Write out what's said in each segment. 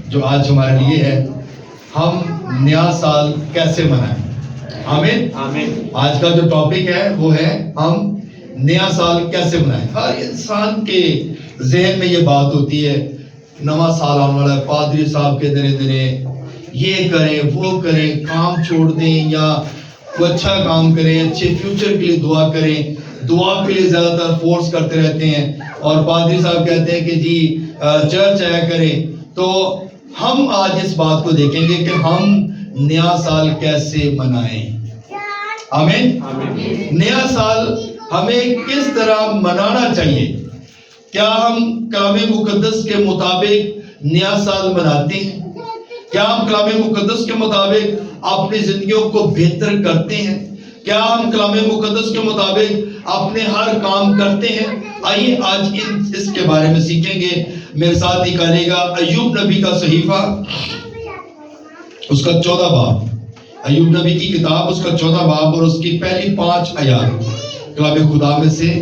جو آج ہمارے لیے ہے، ہم نیا سال کیسے منائیں۔ آمین۔ آج کا جو ٹاپک ہے وہ ہے ہم نیا سال کیسے منائیں۔ ہر انسان کے ذہن میں یہ بات ہوتی ہے، نواں سال آنے والا ہے، پادری صاحب کے دنے یہ کریں وہ کریں، کام چھوڑ دیں یا کوئی اچھا کام کریں، اچھے فیوچر کے لیے دعا کریں، دعا کے لیے زیادہ تر فورس کرتے رہتے ہیں، اور پادری صاحب کہتے ہیں کہ جی چرچ آیا کریں۔ تو ہم آج اس بات کو دیکھیں گے کہ ہم نیا سال کیسے منائیں۔ آمین۔ نیا سال ہمیں کس طرح منانا چاہیے؟ کیا ہم کلام مقدس کے مطابق نیا سال مناتے ہیں؟ کیا ہم کلام مقدس کے مطابق اپنی زندگیوں کو بہتر کرتے ہیں؟ کیا ہم کلام مقدس کے مطابق اپنے ہر کام کرتے ہیں؟ آئیے آج اس کے بارے میں سیکھیں گے۔ میرے ساتھ نکالے گا ایوب نبی کا صحیفہ، اس کا 14 باب، ایوب نبی کی کتاب، اس کا 14 باب اور اس کی پہلی 5 آیات کلام خدا میں سے،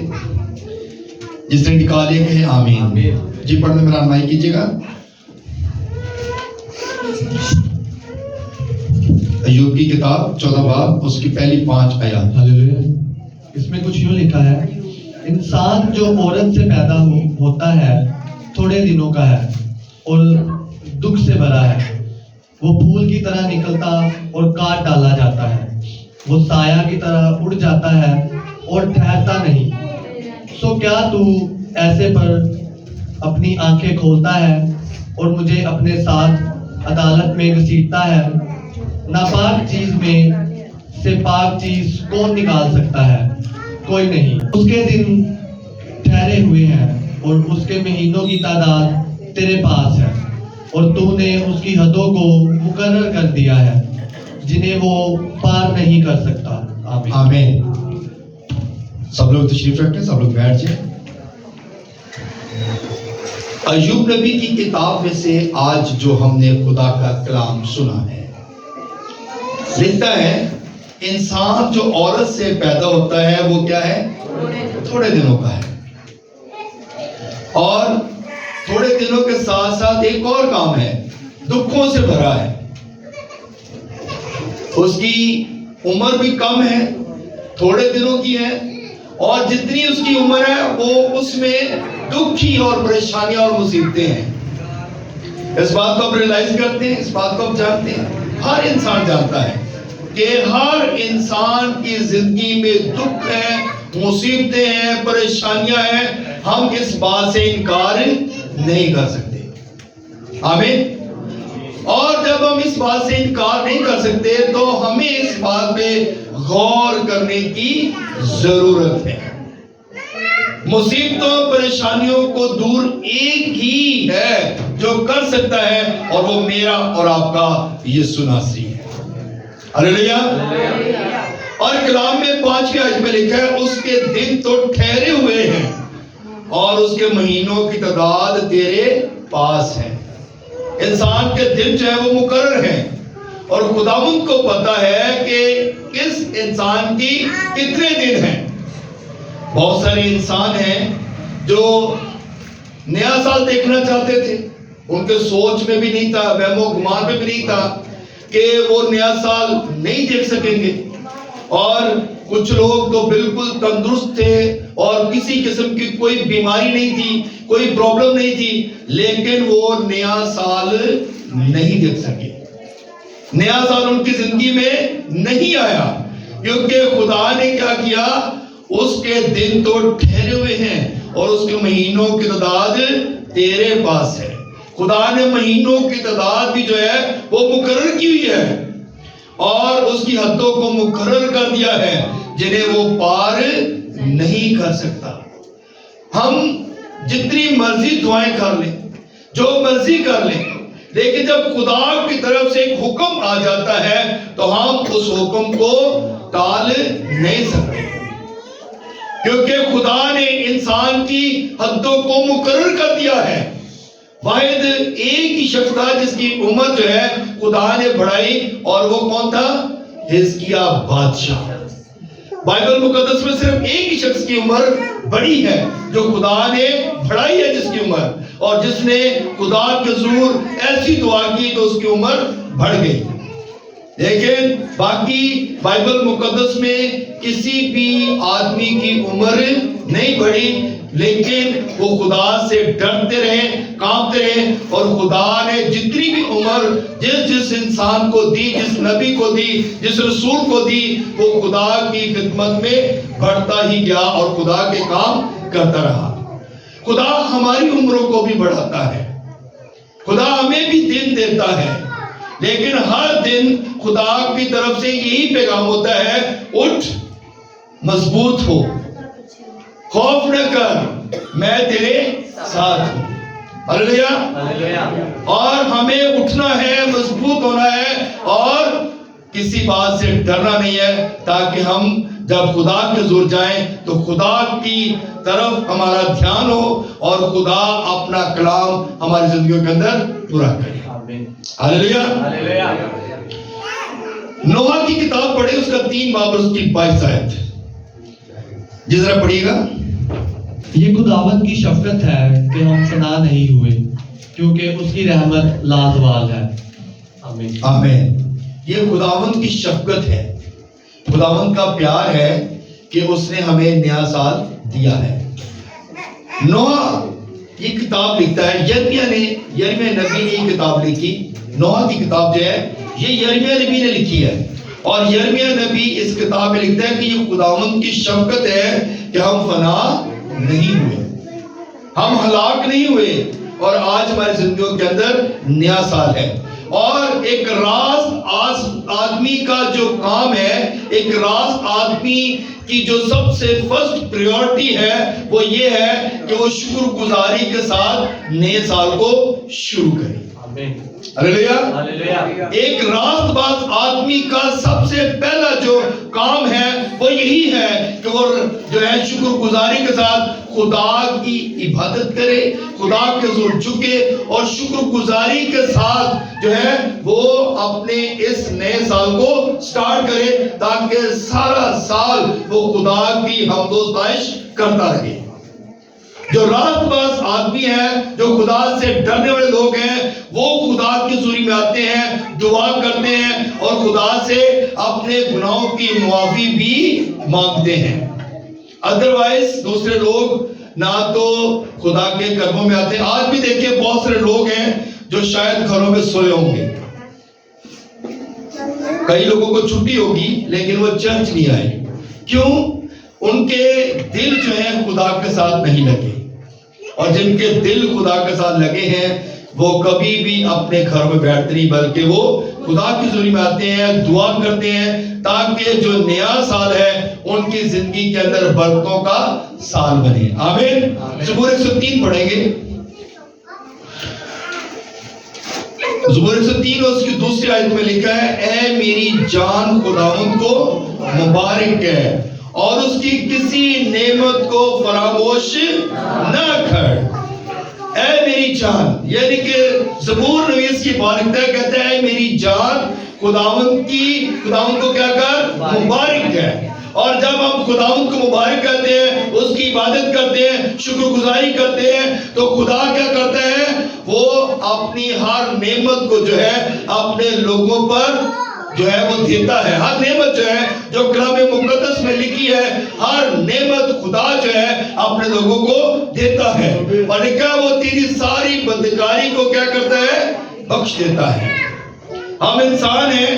جس نے نکالے گئے ہیں آمین۔ جی پڑھنے میں رہنمائی کیجیے گا۔ ایوب کی کتاب 14 باب، اس کی پہلی 5 آیات۔ اس میں کچھ یوں لکھا ہے، انسان جو عورت سے پیدا ہوتا ہے تھوڑے دنوں کا ہے اور دکھ سے بھرا ہے، وہ پھول کی طرح نکلتا اور کاٹ ڈالا جاتا ہے، وہ سایہ کی طرح اڑ جاتا ہے اور ٹھہرتا نہیں۔ سو کیا تو ایسے پر اپنی آنکھیں کھولتا ہے اور مجھے اپنے ساتھ عدالت میں گھسیٹتا ہے؟ ناپاک چیز میں سے پاک چیز کون نکال سکتا ہے؟ کوئی نہیں۔ اس کے دن ٹھہرے ہوئے ہیں اور اس کے مہینوں کی تعداد تیرے پاس ہے، اور تو نے اس کی حدوں کو مقرر کر دیا ہے جنہیں وہ پار نہیں کر سکتا۔ آمین۔ آمین۔ سب لوگ تشریف رکھیں، سب لوگ بیٹھ جائیں۔ ایوب نبی کی کتاب میں سے آج جو ہم نے خدا کا کلام سنا ہے، لکھتا ہے انسان جو عورت سے پیدا ہوتا ہے وہ کیا ہے؟ تھوڑے دنوں کا ہے، اور تھوڑے دنوں کے ساتھ ساتھ ایک اور کام ہے، دکھوں سے بھرا ہے۔ اس کی عمر بھی کم ہے، تھوڑے دنوں کی ہے، اور جتنی اس کی عمر ہے وہ اس میں دکھ ہی اور پریشانیاں اور مصیبتیں ہیں۔ اس بات کو آپ ریلائز کرتے ہیں، اس بات کو آپ جانتے ہیں، ہر انسان جانتا ہے کہ ہر انسان کی زندگی میں دکھ ہے، مصیبتیں ہیں، پریشانیاں ہیں۔ ہم اس بات سے انکار نہیں کر سکتے۔ آمین۔ اور جب ہم اس بات سے انکار نہیں کر سکتے تو ہمیں اس بات پہ غور کرنے کی ضرورت ہے۔ مصیبتوں پریشانیوں کو دور ایک ہی ہے جو کر سکتا ہے، اور وہ میرا اور آپ کا یسوع مسیح ہے۔ ہلیلویا۔ اور کلام میں 5 آیت میں لکھا ہے، اس کے دن تو ٹھہرے ہوئے ہیں اور اس کے مہینوں کی تعداد تیرے پاس ہے۔ انسان کے دن جو ہے وہ مقرر ہیں، اور خداوند کو پتا ہے کہ اس انسان کی کتنے دن ہیں۔ بہت سارے انسان ہیں جو نیا سال دیکھنا چاہتے تھے، ان کے سوچ میں بھی نہیں تھا، وہم و گمان میں بھی نہیں تھا کہ وہ نیا سال نہیں دیکھ سکیں گے۔ اور کچھ لوگ تو بالکل تندرست تھے اور کسی قسم کی کوئی بیماری نہیں تھی، کوئی پرابلم نہیں تھی، لیکن وہ نیا سال نہیں دیکھ سکے۔ نیا سال ان کی زندگی میں نہیں آیا، کیونکہ خدا نے کیا کیا؟ اس کے دن تو ٹھہرے ہوئے ہیں اور اس کے مہینوں کی تعداد تیرے پاس ہے۔ خدا نے مہینوں کی تعداد بھی جو ہے وہ مقرر کی ہوئی ہے، اور اس کی حدوں کو مقرر کر دیا ہے جنہیں وہ پار نہیں کر سکتا۔ ہم جتنی مرضی دعائیں کر لیں، جو مرضی کر لیں، لیکن جب خدا کی طرف سے ایک حکم آ جاتا ہے تو ہم اس حکم کو ٹال نہیں سکتے، کیونکہ خدا نے انسان کی حدوں کو مقرر کر دیا ہے۔ واحد ایک ہی شخص تھا جس کی عمر جو ہے خدا نے بڑھائی، اور وہ کون تھا؟ حزقیہ بادشاہ۔ بائبل مقدس میں صرف ایک ہی شخص کی عمر بڑی ہے جو خدا نے بڑھائی ہے، جس کی عمر اور جس نے خدا کے حضور ایسی دعا کی تو اس کی عمر بڑھ گئی. لیکن باقی بائبل مقدس میں کسی بھی آدمی کی عمر نہیں بڑھی، لیکن وہ خدا سے ڈرتے رہے، کانپتے رہے، اور خدا نے جتنی بھی عمر جس انسان کو دی، جس نبی کو دی، جس رسول کو دی، وہ خدا کی خدمت میں بڑھتا ہی گیا اور خدا کے کام کرتا رہا. خدا ہماری عمروں کو بھی بڑھاتا ہے، خدا ہمیں بھی دن دیتا ہے، لیکن ہر دن خدا کی طرف سے یہی پیغام ہوتا ہے، اٹھ، مضبوط ہو، خوف نہ کر، میں تیرے ساتھ ہوں. ہلیلویا. اور ہمیں اٹھنا ہے، مضبوط ہونا ہے، اور کسی بات سے ڈرنا نہیں ہے، تاکہ ہم جب خدا کے حضور جائیں تو خدا کی طرف ہمارا دھیان ہو اور خدا اپنا کلام ہماری زندگیوں کے اندر پورا کرے. ہلیلویا. نوح کی کتاب پڑھے، اس کا 3 باب اور اس کی 22 آیت. جس طرح پڑھیے گا. یہ خداوند کی شفقت ہے کہ ہم فنا نہیں ہوئے، کیونکہ اس کی رحمت لازوال ہے. آمین. آمین. یہ خداوند کی شفقت ہے، خداوند کا پیار ہے کہ اس نے ہمیں نیا سال دیا ہے. نوح یہ کتاب لکھتا ہے، یرمیہ نبی نے یہ کتاب لکھی. نوح کی کتاب جو ہے یہ یرمیہ نبی نے لکھی ہے، اور یرمیہ نبی اس کتاب میں لکھتا ہے کہ یہ خداوند کی شفقت ہے کہ ہم فنا نہیں ہوئے، ہم ہلاک نہیں ہوئے، اور آج ہماری زندگیوں کے اندر نیا سال ہے. اور ایک راز آدمی کا جو کام ہے، ایک راز آدمی کی جو سب سے فرسٹ پریورٹی ہے وہ یہ ہے کہ وہ شکر گزاری کے ساتھ نئے سال کو شروع کرے. ہلیلویا. ایک راست باز آدمی کا سب سے پہلا جو کام ہے وہ یہی ہے کہ وہ جو ہے شکر گزاری کے ساتھ خدا کی عبادت کرے، خدا کے حضور جھکے، اور شکر گزاری کے ساتھ جو ہے وہ اپنے اس نئے سال کو سٹارٹ کرے، تاکہ سارا سال وہ خدا کی حمد و ستائش کرتا رہے. جو راست باز آدمی ہے، جو خدا سے ڈرنے والے لوگ ہیں، وہ خدا کی حضوری میں آتے ہیں، دعا کرتے ہیں، اور خدا سے اپنے گناہوں کی معافی بھی مانگتے ہیں. ادروائز دوسرے لوگ نہ تو خدا کے قدموں میں آتے ہیں. آج بھی دیکھیں بہت سارے لوگ ہیں جو شاید گھروں میں سوئے ہوں گے، کئی لوگوں کو چھٹی ہوگی لیکن وہ چرچ نہیں آئے. کیوں؟ ان کے دل جو ہے خدا کے ساتھ نہیں لگے، اور جن کے دل خدا کے ساتھ لگے ہیں وہ کبھی بھی اپنے گھر میں بیٹھتے نہیں، بلکہ وہ خدا کی حضوری میں آتے ہیں، دعا کرتے ہیں، تاکہ جو نیا سال ہے ان کی زندگی کے اندر برکتوں کا سال بنے. آمین. زبور 103 پڑھیں گے. زبور 103 اور اس کی دوسری آیت میں لکھا ہے، اے میری جان خداوند کو مبارک ہے، اور اس کی کسی نعمت کو فراموش نہ کر. اے میری جان، یعنی کہ زبور نویس کی بارکتا ہے، کہتا ہے اے میری جان خداوند کو کیا کر؟ مبارک ہے. اور جب ہم خداوند کو مبارک کرتے ہیں، اس کی عبادت کرتے ہیں، شکر گزاری کرتے ہیں، تو خدا کیا کرتا ہے؟ وہ اپنی ہر نعمت کو جو ہے اپنے لوگوں پر جو ہے وہ دیتا ہے. ہر نعمت جو ہے جو کلام مقدس میں لکھی ہے، ہر نعمت خدا جو ہے اپنے لوگوں کو دیتا ہے. اور لکھا ہے وہ تیری ساری بدکاری کو کیا کرتا ہے؟ بخش دیتا ہے. ہم انسان ہیں،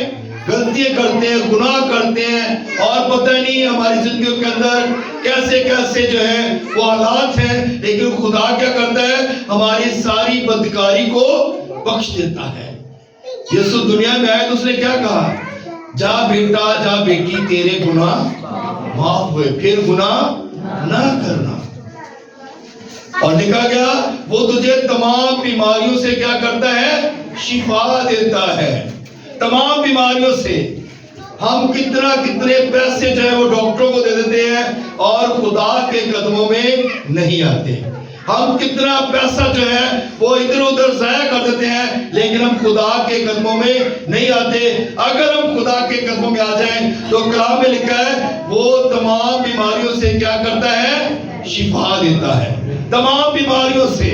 غلطیاں کرتے ہیں، گناہ کرتے ہیں، اور پتہ نہیں ہماری زندگیوں کے اندر کیسے کیسے جو ہے وہ حالات ہیں، لیکن خدا کیا کرتا ہے؟ ہماری ساری بدکاری کو بخش دیتا ہے. یسوع دنیا میں آئے تو اس نے کیا کہا؟ جا بیٹا، جا بیٹی، تیرے گناہ معاف ہوئے، پھر گناہ نہ کرنا. اور لکھا گیا وہ تجھے تمام بیماریوں سے کیا کرتا ہے؟ شفا دیتا ہے. تمام بیماریوں سے. ہم کتنے پیسے جو ہے وہ ڈاکٹروں کو دے دیتے ہیں اور خدا کے قدموں میں نہیں آتے. ہم کتنا پیسہ جو ہے وہ ادھر ادھر ضائع کر دیتے ہیں، لیکن ہم خدا کے قدموں میں نہیں آتے. اگر ہم خدا کے قدموں میں آ جائیں تو کلام میں لکھا ہے وہ تمام بیماریوں سے کیا کرتا ہے؟ شفا دیتا ہے. تمام بیماریوں سے.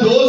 2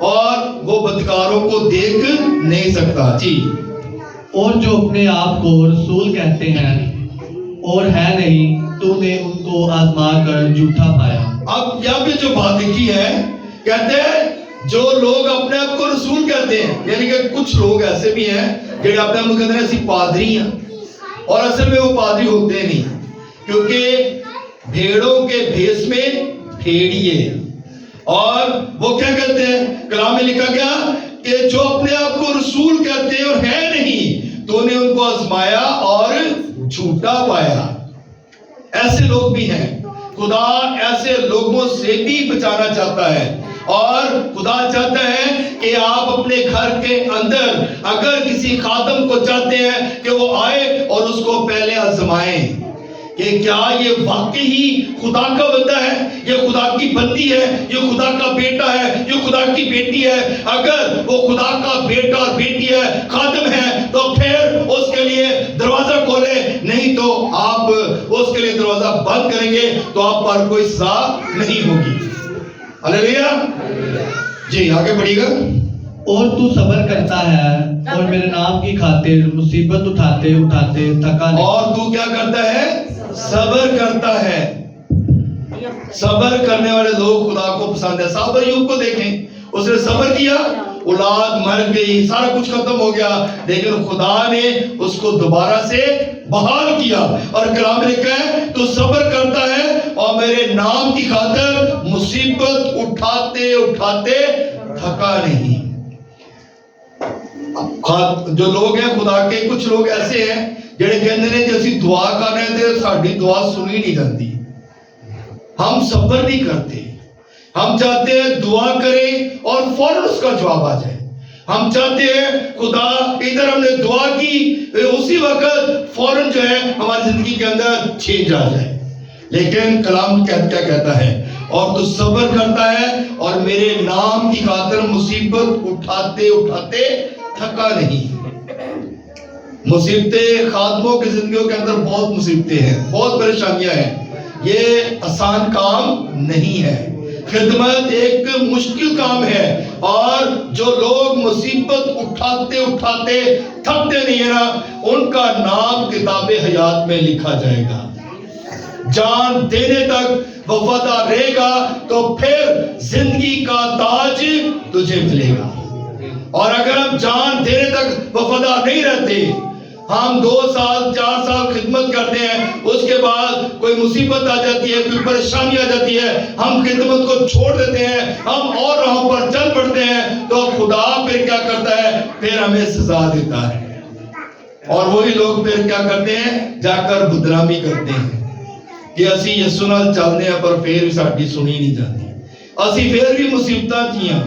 اور وہ بدکاروں کو دیکھ نہیں سکتا. جی. اور جو اپنے آپ کو رسول کہتے ہیں اور ہے نہیں, تو نے ان کو آزما کر جھوٹا پایا. اب یہاں پہ جو بات لکھی ہے, کہتے ہیں جو لوگ اپنے آپ کو رسول کہتے ہیں, یعنی کہ کچھ لوگ ایسے بھی ہیں جو اپنے آپ کو کہتے ہیں اسی پادری ہیں, اور اصل میں وہ پادری ہوتے نہیں, کیونکہ بھیڑوں کے بھیس میں بھیڑیے. اور وہ کیا کہتے ہیں, کلام میں لکھا گیا کہ جو اپنے آپ کو رسول کہتے ہیں اور ہے نہیں, تو نے ان کو آزمایا اور جھوٹا پایا. ایسے لوگ بھی ہیں. خدا ایسے لوگوں سے بھی بچانا چاہتا ہے, اور خدا چاہتا ہے کہ آپ اپنے گھر کے اندر اگر کسی خادم کو چاہتے ہیں کہ وہ آئے اور اس کو پہلے آزمائیں کہ کیا یہ واقعی خدا کا بندہ ہے, یہ خدا کی بندی ہے, یہ خدا کا بیٹا ہے, یہ خدا کی بیٹی ہے. اگر وہ خدا کا بیٹا اور بیٹی ہے, خادم ہے, تو پھر اس کے لیے دروازہ کھولے, نہیں تو آپ اس کے لیے دروازہ بند کریں گے تو آپ پر کوئی سزا نہیں ہوگی. ہلیلویا. جی آگے بڑھیے گا. اور تو صبر کرتا ہے اور میرے نام کی خاطر مصیبت اٹھاتے اٹھاتے تھکا نہیں. اور تو کیا کرتا ہے, صبر کرتا ہے. صبر کرنے والے لوگ خدا کو پسند ہے. صحابہ ایوب کو دیکھیں, اس نے صبر کیا, اولاد مر گئی, سارا کچھ ختم ہو گیا, لیکن خدا نے اس کو دوبارہ سے بحال کیا. اور کلام میں لکھا ہے تو صبر کرتا ہے اور میرے نام کی خاطر مصیبت اٹھاتے اٹھاتے تھکا نہیں. جو لوگ ہیں خدا کے, کچھ لوگ ایسے ہیں جڑے کہندے نے جے اسی دعا کر رہے تے ساڈی دعا سنی نہیں جاندی. ہم صبر نہیں کرتے. ہم چاہتے ہیں دعا کریں اور فوراً اس کا جواب آ جائے. ہم چاہتے ہیں خدا ادھر ہم نے دعا کی, اسی وقت فوراً جو ہے ہماری زندگی کے اندر چینج آ جائے. لیکن کلام کیا کہتا ہے, اور تو صبر کرتا ہے اور میرے نام کی خاطر مصیبت اٹھاتے اٹھاتے تھکا نہیں. مصیبتیں خادموں کی زندگیوں کے اندر بہت مصیبتیں ہیں, بہت پریشانیاں ہیں. یہ آسان کام نہیں ہے. خدمت ایک مشکل کام ہے, اور جو لوگ مصیبت اٹھاتے اٹھاتے تھکتے نہیں ہیں نا, ان کا نام کتاب حیات میں لکھا جائے گا. جان دینے تک وفادار رہے گا تو پھر زندگی کا تاج تجھے ملے گا. اور اگر ہم جان دینے تک وفادار نہیں رہتے, ہم 2 سال 4 سال خدمت کرتے ہیں, اس کے بعد کوئی مصیبت آ جاتی ہے, کوئی پریشانی آ جاتی ہے, ہم خدمت کو چھوڑ دیتے ہیں, ہم اور راہوں پر چل پڑتے ہیں, تو خدا پھر کیا کرتا ہے, پھر ہمیں سزا دیتا ہے. اور وہی لوگ پھر کیا کرتے ہیں, جا کر بدنامی کرتے ہیں کہ اسی یسوع نال چلتے ہیں پر پھر بھی ساڈی سنی نہیں جاتی, اسی پھر بھی مصیبتاں چیاں.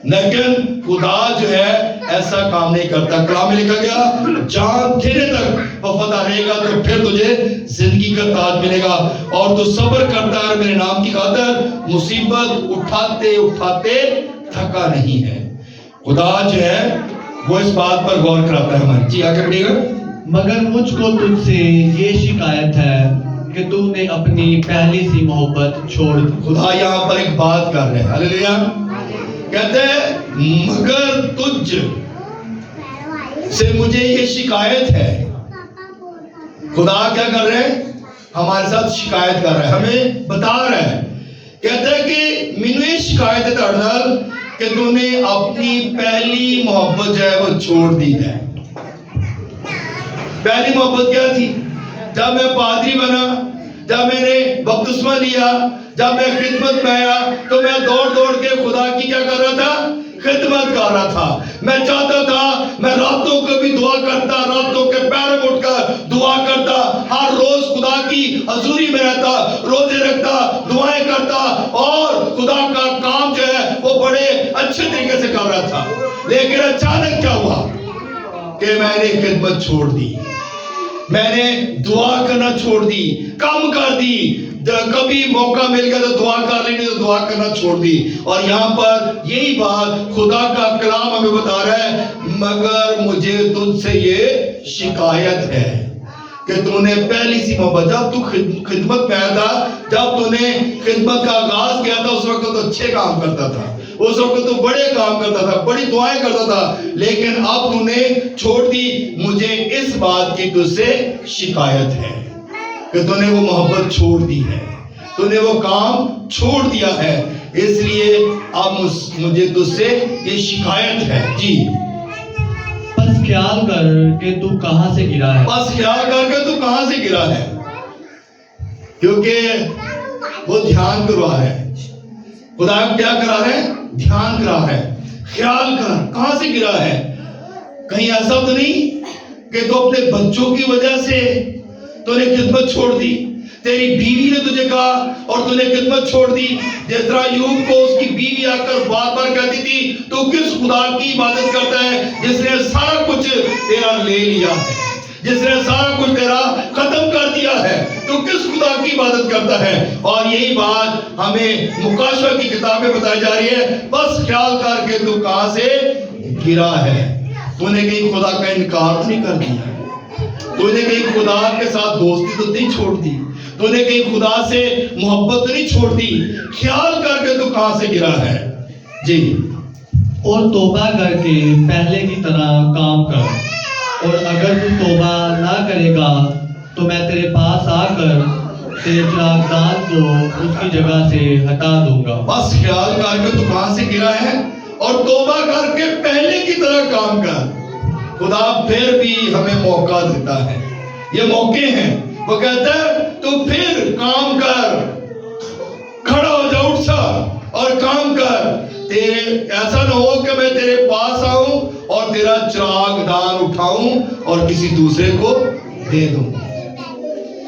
لیکن خدا جو ہے ایسا کام نہیں کرتا. کلام میں لکھا گیا جان دینے تک وفادار رہے گا تو پھر تجھے زندگی کا تاج ملے گا. اور تو صبر کرتا ہے میرے نام کی خاطر مصیبت اٹھاتے اٹھاتے تھکا نہیں ہے. خدا جو ہے وہ اس بات پر غور کراتا ہے ہماری. جی آگے بڑھیے گا. مگر مجھ کو تجھ سے یہ شکایت ہے کہ تو نے اپنی پہلی سی محبت چھوڑ دی. خدا یہاں پر ایک بات کر رہے ہیں. ہلیلویا. کہتے ہیں مگر تجھ سے مجھے یہ شکایت ہے. خدا کیا کر رہے ہیں, ہمارے ساتھ شکایت کر رہا ہے, ہمیں بتا رہا ہے. کہتا ہے کہ مینوں یہ شکایت ہے تہاڈے نال کہ تو نے اپنی پہلی محبت جو ہے وہ چھوڑ دی ہے. پہلی محبت کیا تھی؟ جب میں پادری بنا, جب میں نے بپتسمہ لیا, جب میں خدمت میں آیا, تو میں دوڑ دوڑ کے خدا کی کیا کر رہا تھا, خدمت کر رہا تھا. میں چاہتا تھا, میں راتوں کو بھی دعا کرتا, راتوں کے پہرے اٹھ کر دعا کرتا, ہر روز خدا کی حضوری میں رہتا, روزے رکھتا, دعائیں کرتا, اور خدا کا کام جو ہے وہ بڑے اچھے طریقے سے کر رہا تھا. لیکن اچانک کیا ہوا کہ میں نے خدمت چھوڑ دی, میں نے دعا کرنا چھوڑ دی, کم کر دی. کبھی موقع مل گیا تو دعا کر لینی, تو دعا کرنا چھوڑ دی. اور یہاں پر یہی بات خدا کا کلام ہمیں بتا رہا ہے, مگر مجھے تجھ سے یہ شکایت ہے کہ تو نے پہلی سی محبت, جب تو خدمت میں آیا تھا, جب تو نے خدمت کا آغاز کیا تھا, اس وقت تو اچھے کام کرتا تھا, اس وقت تو بڑے کام کرتا تھا, بڑی دعائیں کرتا تھا, لیکن اب تو نے چھوڑ دی. مجھے اس بات کی تجھ سے شکایت ہے کہ تو نے وہ محبت چھوڑ دی ہے, تو نے وہ کام چھوڑ دیا ہے, اس لیے اب مجھے تجھ سے یہ شکایت ہے. جی, بس خیال کر کہ تو کہاں سے گرا ہے. بس خیال کر کے تو کہاں سے گرا ہے, کیونکہ وہ دھیان کر رہا ہے. خدا کیا کرا ہے؟ دھیان کرا ہے. خیال کر کہاں سے گرا ہے. کہیں ایسا تو نہیں کہ تو اپنے بچوں کی وجہ سے تو نے خدمت چھوڑ دی, تیری بیوی نے تجھے کہا اور تو نے خدمت چھوڑ دی. جس طرح ایوب کو اس کی بیوی آ کر بار بار کہتی تھی تو کس خدا کی عبادت کرتا ہے جس نے سارا کچھ تیرا لے لیا ہے, جس نے سارا کچھ تیرا ختم کر دیا ہے, تو کس خدا کی عبادت کرتا ہے. اور یہی بات ہمیں مکاشفہ کی کتاب میں بتائی جا رہی ہے. بس خیال کر کے تو کہاں سے گرا ہے. تو نے کہیں خدا کا انکار نہیں کر دیا, تو نے کہیں خدا کے ساتھ دوستی تو نہیں چھوڑ دی, تو نے کہیں خدا سے محبت تو نہیں چھوڑ دی. خیال کر کے تو کہاں سے گرا ہے. جی, اور توبہ کر کے پہلے کی طرح کام کر, اور اگر تو توبہ نہ کرے گا تو میں تیرے پاس آ کر تیرے چراغدان کو اس کی جگہ سے ہٹا دوں گا. بس خیال کر کے تو کہاں سے گرا ہے اور توبہ کر کے پہلے کی طرح کام کر. خدا پھر بھی ہمیں موقع دیتا ہے, یہ موقع ہیں. وہ کہتا ہے تو پھر کام کر, کھڑا ہو جا, اٹھ سا اور کام کر. ایسا نہ ہو کہ میں تیرے پاس آؤں اور تیرا چراغ دان اٹھاؤں اور کسی دوسرے کو دے دوں,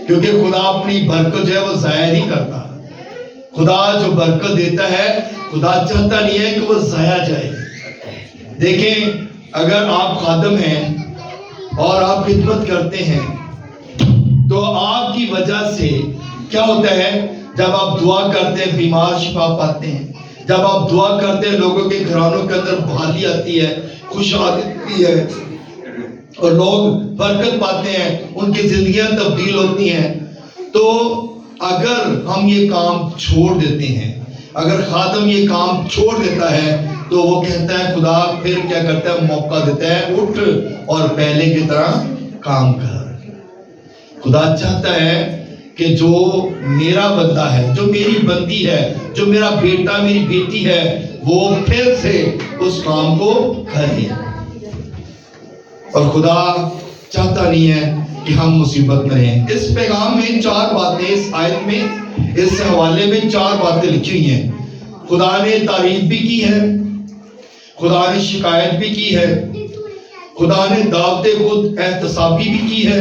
کیونکہ خدا اپنی برکت جو ہے وہ ضائع نہیں کرتا. خدا جو برکت دیتا ہے خدا چاہتا نہیں ہے کہ وہ ضائع جائے. دیکھیں, اگر آپ خادم ہیں اور آپ خدمت کرتے ہیں تو آپ کی وجہ سے کیا ہوتا ہے, جب آپ دعا کرتے ہیں بیمار شفا پاتے ہیں, جب آپ دعا کرتے ہیں لوگوں کے گھرانوں کے اندر بحالی آتی ہے, خوشحالی ہے اور لوگ برکت پاتے ہیں, ان کی زندگیاں تبدیل ہوتی ہیں. تو اگر ہم یہ کام چھوڑ دیتے ہیں, اگر خادم یہ کام چھوڑ دیتا ہے تو وہ کہتا ہے خدا پھر کیا کرتا ہے, موقع دیتا ہے, اٹھ اور پہلے کی طرح کام کر. خدا چاہتا ہے کہ جو میرا بندہ ہے, جو میری بندی ہے, جو میرا بیٹا میری بیٹی ہے, وہ پھر سے اس کام کو کرے. اور خدا چاہتا نہیں ہے کہ ہم مصیبت میں رہیں. اس پیغام میں 4 باتیں, اس آیت میں, اس حوالے میں 4 باتیں لکھی ہوئی ہیں. خدا نے تعریف بھی کی ہے, خدا نے شکایت بھی کی ہے, خدا نے دعوت خود احتسابی بھی کی ہے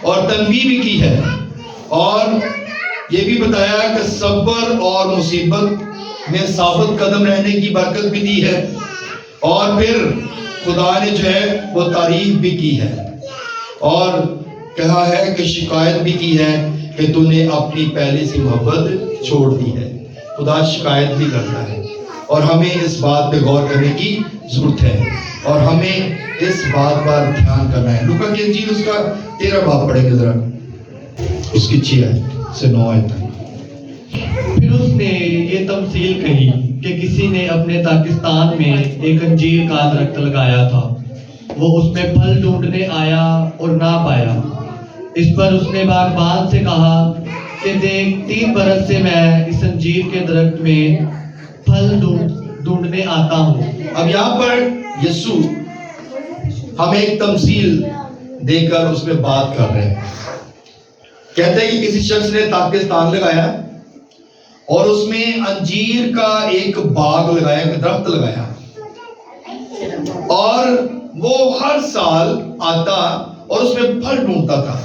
اور تنبیہ بھی کی ہے, اور یہ بھی بتایا کہ صبر اور مصیبت میں ثابت قدم رہنے کی برکت بھی دی ہے, اور پھر خدا نے جو ہے وہ تعریف بھی کی ہے اور کہا ہے کہ شکایت بھی کی ہے کہ تو نے اپنی پہلے سے محبت چھوڑ دی ہے. خدا شکایت بھی کرتا ہے اور ہمیں اس بات پہ غور کرنے کی ضرورت ہے اور ہمیں اس بات پر دھیان کرنا ہے. لوکا کی انجیل اس کا 13 باب پڑھیں گے ذرا, اس کی 6 سے 9 تک. پھر اس نے یہ تمثیل کہی کہ کسی نے اپنے داغستان میں ایک انجیر کا درخت لگایا تھا. وہ اس میں پھل ڈھونڈنے آیا اور نہ پایا. اس پر اس نے باغبان سے کہا کہ دیکھ 3 برس سے میں اس انجیر کے درخت میں پھل ڈھونڈنے آتا ہوں. اب یہاں پر یسوع ہمیں ایک تمثیل دے کر اس میں بات کر رہے ہیں. کہتے ہیں کہ کسی شخص نے داغستان لگایا اور اس میں انجیر کا ایک باغ لگایا, ایک درخت لگایا, اور وہ ہر سال آتا اور اس میں پھل ڈھونڈتا تھا.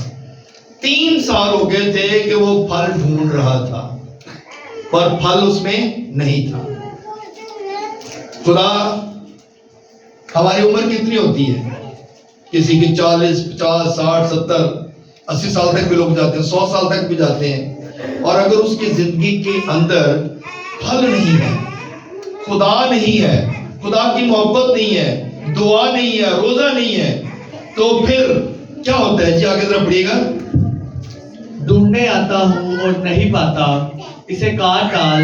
3 سال ہو گئے تھے کہ وہ پھل ڈھونڈ رہا تھا پر پھل اس میں نہیں تھا. خدا, ہماری عمر کتنی ہوتی ہے, کسی کی 40, 50, 60, 70, 80 سال تک بھی لوگ جاتے ہیں, 100 سال تک بھی جاتے ہیں, اور اگر اس کی زندگی کے اندر پھل نہیں ہے, خدا نہیں ہے, خدا کی محبت نہیں ہے, دعا نہیں ہے, روزہ نہیں ہے, تو پھر کیا ہوتا ہے؟ جی آگے ذرا پڑھیے گا. ڈھونڈنے آتا ہوں اور نہیں پاتا, اسے کاٹ ڈال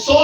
100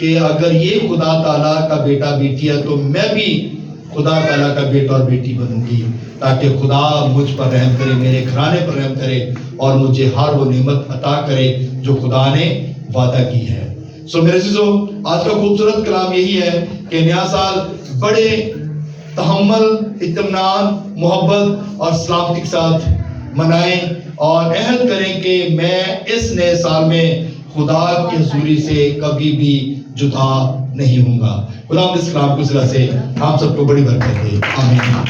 کہ اگر یہ خدا تعالیٰ کا بیٹا بیٹی ہے تو میں بھی خدا تعالیٰ کا بیٹا اور بیٹی بنوں گی، تاکہ خدا مجھ پر رحم کرے، میرے گھرانے پر رحم کرے اور مجھے ہر وہ نعمت عطا کرے جو خدا نے وعدہ کی ہے۔ سو میرے عزیزو، آج کا خوبصورت کلام یہی ہے کہ نیا سال بڑے تحمل، اطمینان، محبت اور سلامتی کے ساتھ منائیں اور عہد کریں کہ میں اس نئے سال میں خدا کی حضوری سے کبھی بھی جدا نہیں ہوں گا۔ خدا اس کلام کو ذرا سے آپ سب کو بڑی برکت دے، آمین۔